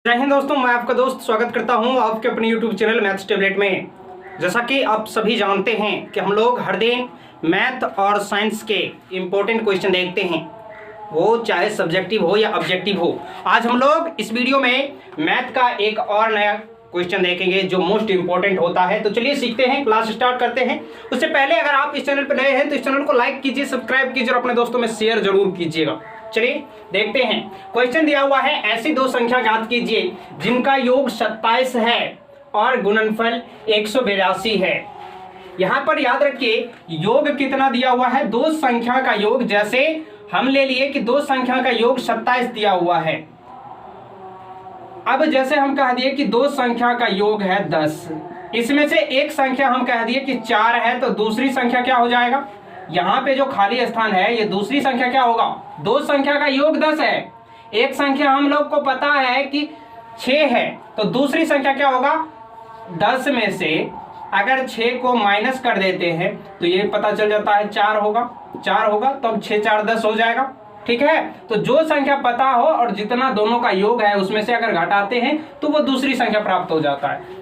जय हिंद दोस्तों, मैं आपका दोस्त स्वागत करता हूं आपके अपने यूट्यूब चैनल मैथ्स टेबलेट में। जैसा कि आप सभी जानते हैं कि हम लोग हर दिन मैथ और साइंस के इम्पोर्टेंट क्वेश्चन देखते हैं, वो चाहे सब्जेक्टिव हो या ऑब्जेक्टिव हो। आज हम लोग इस वीडियो में मैथ का एक और नया क्वेश्चन देखेंगे जो मोस्ट इंपॉर्टेंट होता है। तो चलिए सीखते हैं, क्लास स्टार्ट करते हैं। उससे पहले अगर आप इस चैनल पर नए हैं तो इस चैनल को लाइक कीजिए, सब्सक्राइब कीजिए और अपने दोस्तों में शेयर जरूर कीजिएगा। चलिए देखते हैं, क्वेश्चन दिया हुआ है, ऐसी दो संख्या ज्ञात कीजिए जिनका योग 27 है और गुणनफल 182 है। यहां पर याद रखिए योग कितना दिया हुआ है, दो संख्या का योग। जैसे हम ले लिए कि दो संख्या का योग 27 दिया हुआ है। अब जैसे हम कह दिए कि दो संख्या का योग है 10, इसमें से एक संख्या हम कह दिए कि 4 है, तो दूसरी संख्या क्या हो जाएगा, यहाँ पे जो खाली स्थान है ये दूसरी संख्या क्या होगा, दो संख्या का योग 10 है, एक संख्या हम लोग को पता है कि 6 है, तो दूसरी संख्या क्या होगा, 10 में से अगर 6 को माइनस कर देते हैं तो ये पता चल जाता है 4 होगा, 4 होगा, तो अब 6 4 10 हो जाएगा। ठीक है, तो जो संख्या पता हो और जितना दोनों का योग है उसमें से अगर घटाते हैं तो वो दूसरी संख्या प्राप्त हो जाता है।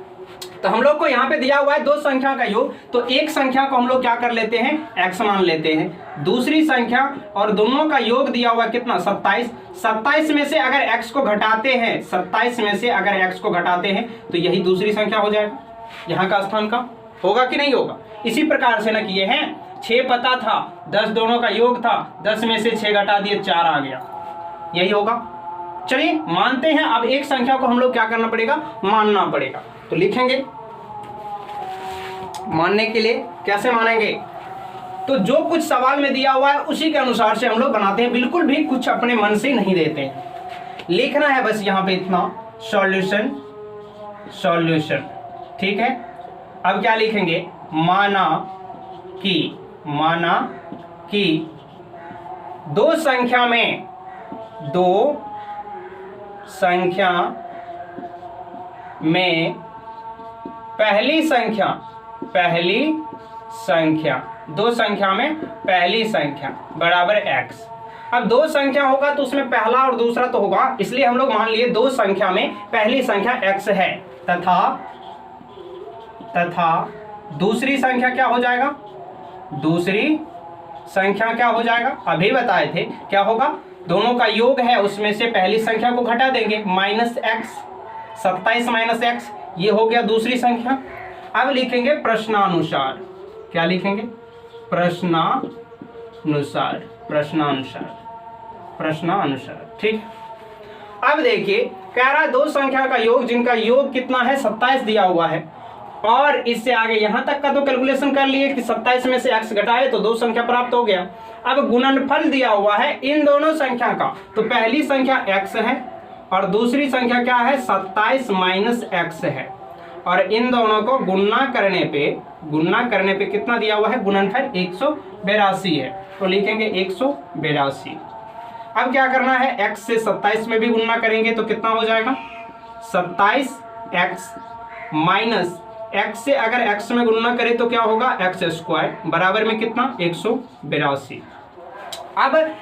तो हम लोग को यहाँ पे दिया हुआ है दो संख्या का योग, तो एक संख्या को हम लोग क्या कर लेते हैं, x मान लेते हैं। दूसरी संख्या और दोनों का योग दिया हुआ है कितना, 27। 27 में से अगर x को घटाते हैं, 27 में से अगर x को घटाते हैं तो यही दूसरी संख्या हो जाएगा, यहाँ का स्थान का होगा कि नहीं होगा। इसी प्रकार से ना किए हैं, 6 पता था, 10 दोनों का योग था, 10 में से 6 घटा दिए 4 आ गया, यही होगा। चलिए मानते हैं, अब एक संख्या को हम लोग क्या करना पड़ेगा, मानना पड़ेगा। तो लिखेंगे मानने के लिए, कैसे मानेंगे, तो जो कुछ सवाल में दिया हुआ है उसी के अनुसार से हम लोग बनाते हैं, बिल्कुल भी कुछ अपने मन से नहीं देते हैं। लिखना है बस यहाँ पे इतना, सॉल्यूशन सॉल्यूशन। ठीक है, अब क्या लिखेंगे, माना कि दो संख्या में पहली संख्या बराबर x। अब दो संख्या होगा तो उसमें पहला और दूसरा तो होगा, इसलिए हम लोग मान लिए दो संख्या में पहली संख्या x है तथा दूसरी संख्या क्या हो जाएगा, दूसरी संख्या क्या हो जाएगा, अभी बताए थे क्या होगा, दोनों का योग है उसमें से पहली संख्या को घटा देंगे, -x, 27 - x, ये हो गया दूसरी संख्या। अब लिखेंगे प्रश्नानुसार, क्या लिखेंगे, प्रश्नानुसार। ठीक, अब देखिए कह रहा है दो संख्या का योग जिनका योग कितना है, 27 दिया हुआ है, और इससे आगे यहां तक का तो कैलकुलेशन कर लिए कि 27 में से x घटाए तो दो संख्या प्राप्त हो गया। अब गुणनफल दिया हुआ है इन दोनों संख्या का, तो पहली संख्या x है और दूसरी संख्या क्या है, 27 - x है, और इन दोनों को गुणना करने पे कितना दिया हुआ है, गुणनफल 182 है, तो लिखेंगे 182। अब क्या करना है, x से 27 में भी गुणना करेंगे तो कितना हो जाएगा, 27x माइनस x से अगर x में गुणना करें तो क्या होगा, x² बराबर में कितना, 182। अब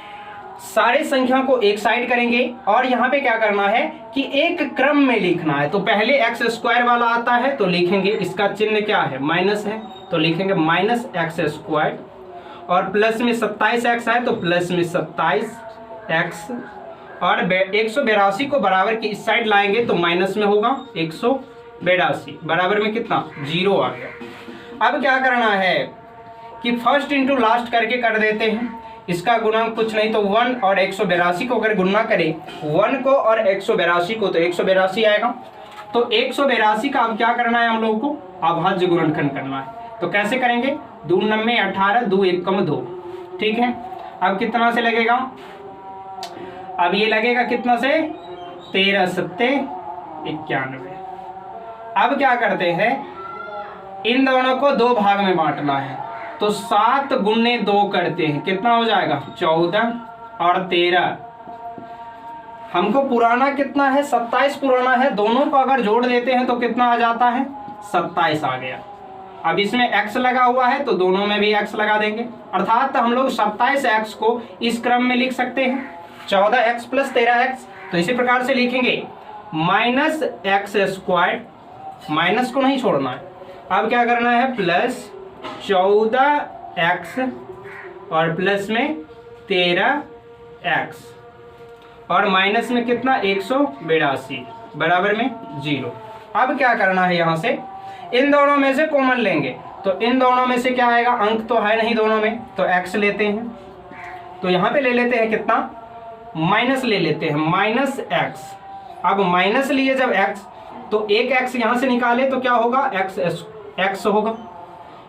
सारे संख्या को एक साइड करेंगे और यहाँ पे क्या करना है कि एक क्रम में लिखना है। तो पहले x² वाला आता है तो लिखेंगे, इसका चिन्ह क्या है, माइनस है, तो लिखेंगे -x², और प्लस में 27x है तो प्लस में 27x, और 182 को बराबर की इस साइड लाएंगे तो माइनस में होगा, 182 बराबर में कितना, 0 आ गया। अब क्या करना है कि फर्स्ट इंटू लास्ट करके कर देते हैं, इसका गुणांक कुछ नहीं तो 1 और 182 को अगर गुणा करें, 1 को और 182 को, तो 182 आएगा। तो 182 का अब क्या करना है, हम लोगों को अभाज्य गुणनखंड करना है। तो कैसे करेंगे, 2 × 9 = 18, 2 × 1 = 2। ठीक है, अब कितना से लगेगा, अब ये लगेगा कितना से, 13 × 7 = 91। अब क्या करते हैं, इन दोनों को दो भाग में बांटना है, तो 7 × 2 करते हैं, कितना हो जाएगा, 14 और 13। हमको पुराना कितना है, 27 पुराना है, दोनों को अगर जोड़ देते हैं तो कितना आ जाता है, 27 आ गया। अब इसमें x लगा हुआ है तो दोनों में भी x लगा देंगे, अर्थात हम लोग 27x को इस क्रम में लिख सकते हैं, 14x + 13x। तो इसी प्रकार से लिखेंगे माइनस एक्स स्क्वायर, माइनस को नहीं छोड़ना है, अब क्या करना है प्लस 14x और प्लस में 13x और माइनस में कितना 182 बराबर में 0। अब क्या करना है, यहाँ से इन दोनों में से कॉमन लेंगे, तो इन दोनों में से क्या आएगा, अंक तो है नहीं दोनों में, तो x लेते हैं, तो यहाँ पे ले लेते हैं कितना, माइनस ले लेते हैं, माइनस x। अब माइनस लिए जब x, तो एक x यहाँ से निकाले तो क्या होगा, x होगा,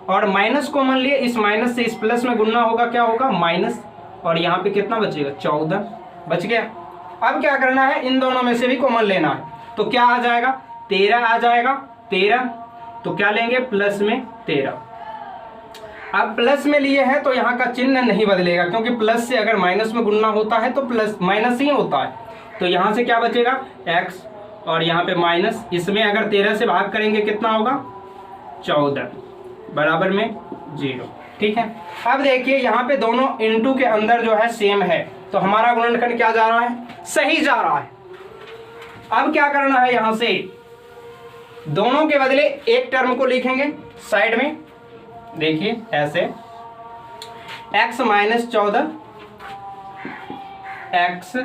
और माइनस कॉमन लिए, इस माइनस से इस प्लस में गुणना होगा, क्या होगा माइनस, और यहाँ पे कितना बचेगा 14 बच गया। अब क्या करना है, इन दोनों में से भी कॉमन लेना है, तो क्या आ जाएगा 13 आ जाएगा, 13 तो क्या लेंगे प्लस में 13। अब प्लस में लिए हैं तो यहाँ का चिन्ह नहीं बदलेगा, क्योंकि प्लस से अगर माइनस में गुणना होता है तो प्लस माइनस ही होता है, तो यहाँ से क्या बचेगा x और यहाँ पे माइनस, इसमें अगर 13 से भाग करेंगे कितना होगा 14 बराबर में 0। ठीक है, अब देखिए यहाँ पे दोनों इनटू के अंदर जो है सेम है, तो हमारा गुणनखंड क्या जा रहा है, सही जा रहा है। अब क्या करना है, यहाँ से दोनों के बदले एक टर्म को लिखेंगे साइड में, देखिए ऐसे x minus 14 x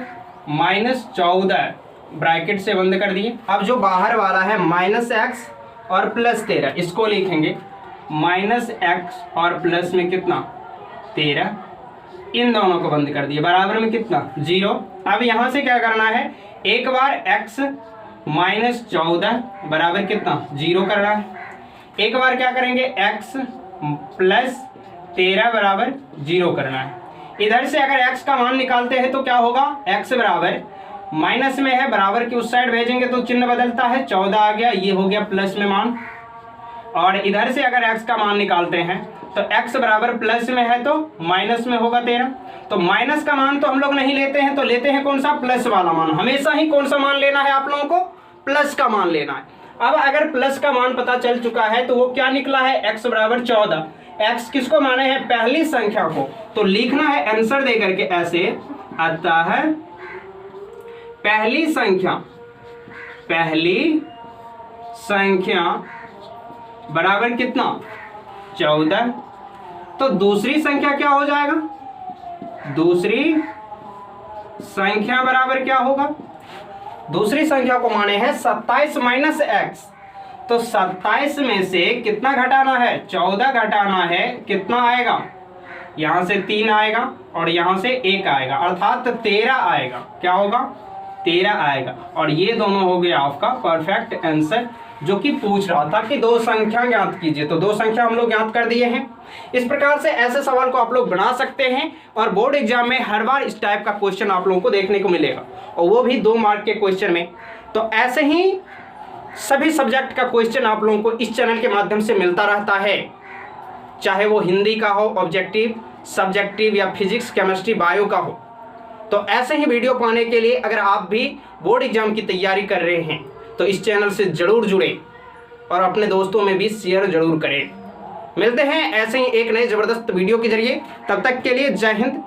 minus 14 bracket से बंद कर दिए। अब जो बाहर वाला है माइनस एक्स और प्लस 13, इसको लिखेंगे माइनस एक्स और प्लस में कितना 13, इन दोनों को बंद कर दिए बराबर में कितना 0। अब यहाँ से क्या करना है, एक बार x माइनस 14 बराबर कितना 0 करना है, एक बार क्या करेंगे x प्लस 13 बराबर 0 करना है। इधर से अगर x का मान निकालते हैं तो क्या होगा, x बराबर माइनस में है, बराबर की उस साइड भेजेंगे तो चिन्ह बदलता है, 14 आ गया, ये हो गया प्लस में मान। और इधर से अगर x का मान निकालते हैं तो x बराबर प्लस में है तो माइनस में होगा 13, तो माइनस का मान तो हम लोग नहीं लेते हैं, तो लेते हैं कौन सा, प्लस वाला मान। हमेशा ही कौन सा मान लेना है आप लोगों को, प्लस का मान लेना है। अब अगर प्लस का मान पता चल चुका है तो वो क्या निकला है, x बराबर 14। x किसको माने हैं, पहली संख्या को, तो लिखना है आंसर दे करके ऐसे, अतः पहली संख्या बराबर कितना 14। तो दूसरी संख्या क्या हो जाएगा, दूसरी संख्या बराबर क्या होगा, दूसरी संख्या को माने हैं 27 माइनस एक्स, तो 27 में से कितना घटाना है, 14 घटाना है, कितना आएगा, यहां से 3 आएगा और यहां से 1 आएगा, अर्थात 13 आएगा। क्या होगा 13 आएगा, और ये दोनों हो गया आपका परफेक्ट आंसर, जो कि पूछ रहा था कि दो संख्या ज्ञात कीजिए, तो दो संख्या हम लोग ज्ञात कर दिए हैं। इस प्रकार से ऐसे सवाल को आप लोग बना सकते हैं, और बोर्ड एग्जाम में हर बार इस टाइप का क्वेश्चन आप लोगों को देखने को मिलेगा, और वो भी 2 मार्क के क्वेश्चन में। तो ऐसे ही सभी सब्जेक्ट का क्वेश्चन आप लोगों को इस चैनल के माध्यम से मिलता रहता है, चाहे वो हिंदी का हो, ऑब्जेक्टिव, सब्जेक्टिव, या फिजिक्स, केमिस्ट्री, बायो का हो। तो ऐसे ही वीडियो पाने के लिए अगर आप भी बोर्ड एग्जाम की तैयारी कर रहे हैं तो इस चैनल से जरूर जुड़े और अपने दोस्तों में भी शेयर जरूर करें। मिलते हैं ऐसे ही एक नए जबरदस्त वीडियो के जरिए, तब तक के लिए जय हिंद,